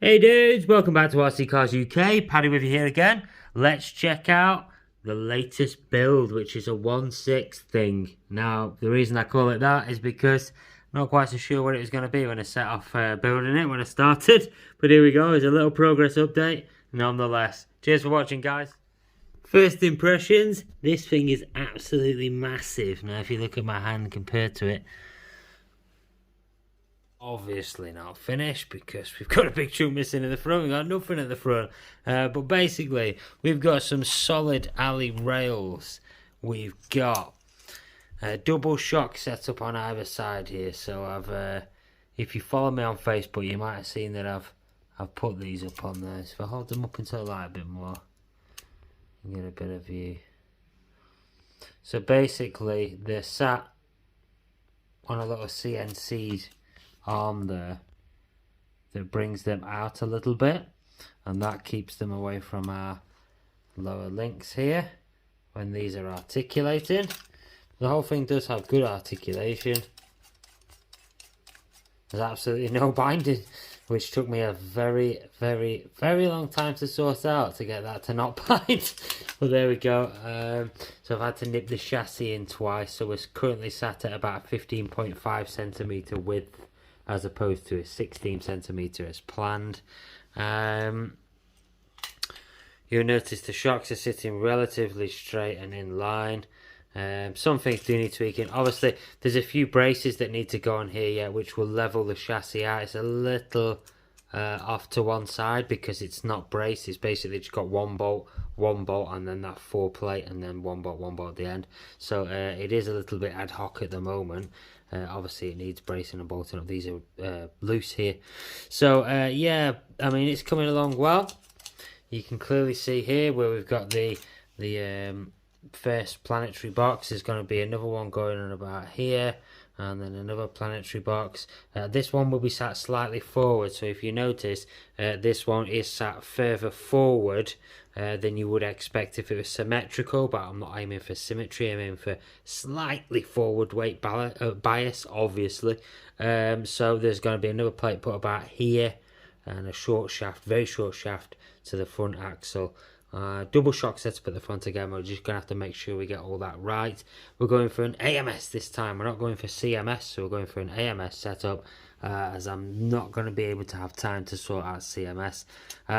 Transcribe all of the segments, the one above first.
Hey dudes, welcome back to RC Cars UK. Paddy with you here again. Let's check out the latest build, which is a 1.6 thing. Now, the reason I call it that is because I'm not quite so sure what it was going to be when I set off building it when I started. But here we go, it's a little progress update nonetheless. Cheers for watching, guys. First impressions, this thing is absolutely massive. Now, if you look at my hand compared to it, obviously not finished because we've got a big chunk missing in the front. We've got nothing at the front, but basically we've got some solid alley rails. We've got a double shock set up on either side here. So I've if you follow me on Facebook, you might have seen that I've put these up on there. So if I hold them up into the light a bit more, you get a bit of view. So basically they're sat on a little CNC arm there that brings them out a little bit, and that keeps them away from our lower links here when these are articulating. The whole thing does have good articulation. There's absolutely no binding, which took me a very long time to sort out to get that to not bind. But there we go. So I've had to nip the chassis in twice, so we're currently sat at about 15.5 centimeter width as opposed to a 16 centimeter as planned. You'll notice the shocks are sitting relatively straight and in line. Some things do need tweaking. Obviously there's a few braces that need to go on here yet, which will level the chassis out. It's a little off to one side because it's not braced. It's basically just got one bolt and then that 4 plate and then one bolt at the end. So it is a little bit ad hoc at the moment. Obviously it needs bracing and bolting up. These are loose here. So yeah, I mean, it's coming along well. You can clearly see here where we've got the first planetary box. There's going to be another one going on about here, and then another planetary box. This one will be sat slightly forward, so if you notice, this one is sat further forward than you would expect if it was symmetrical, but I'm not aiming for symmetry, I'm aiming for slightly forward weight bias, obviously. So there's going to be another plate put about here, and a short shaft, very short shaft to the front axle. Double shock setup at the front again. We're just going to have to make sure we get all that right. We're going for an AMS this time. We're not going for CMS, so we're going for an AMS setup, as I'm not going to be able to have time to sort out CMS.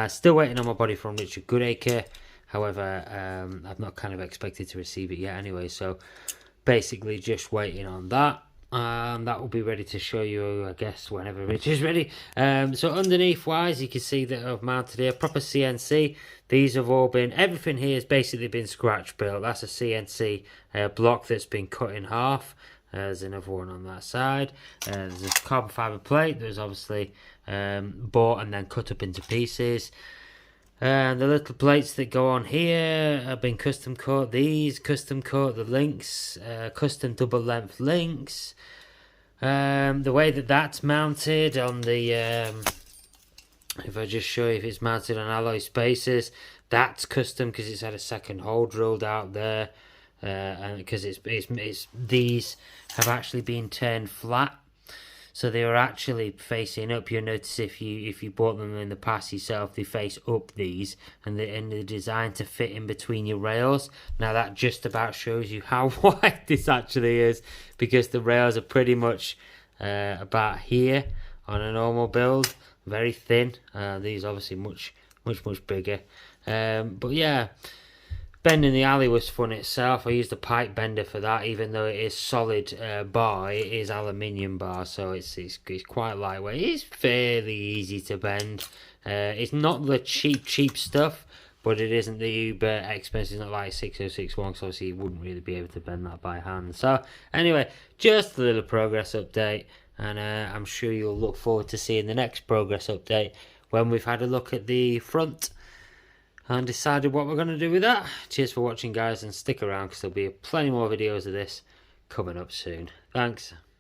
Still waiting on my body from Richard Goodacre. However, I've not kind of expected to receive it yet anyway, so basically just waiting on that. That will be ready to show you, I guess, whenever Rich is ready. So underneath wise, you can see that I've mounted here proper CNC. These have all been, everything here has basically been scratch built. That's a CNC block that's been cut in half. There's another one on that side. There's a carbon fibre plate. There's obviously bought and then cut up into pieces. The little plates that go on here have been custom cut. These custom cut. The links, custom double length links. The way that that's mounted on the, if I just show you, if it's mounted on alloy spacers, that's custom because it's had a second hole drilled out there, and because it's these have actually been turned flat. So they are actually facing up. You'll notice if you bought them in the past yourself, they face up these, and they're designed to fit in between your rails. Now that just about shows you how wide this actually is, because the rails are pretty much about here on a normal build, very thin. These obviously much bigger. But yeah. Bending the alley was fun itself. I used a pipe bender for that, even though it is solid bar, it is aluminium bar, so it's quite lightweight. It's fairly easy to bend. It's not the cheap stuff, but it isn't the uber expensive. It's not like 6061, so obviously you wouldn't really be able to bend that by hand. So anyway, just a little progress update, and I'm sure you'll look forward to seeing the next progress update when we've had a look at the front and decided what we're going to do with that. Cheers for watching, guys, and stick around because there'll be plenty more videos of this coming up soon. Thanks.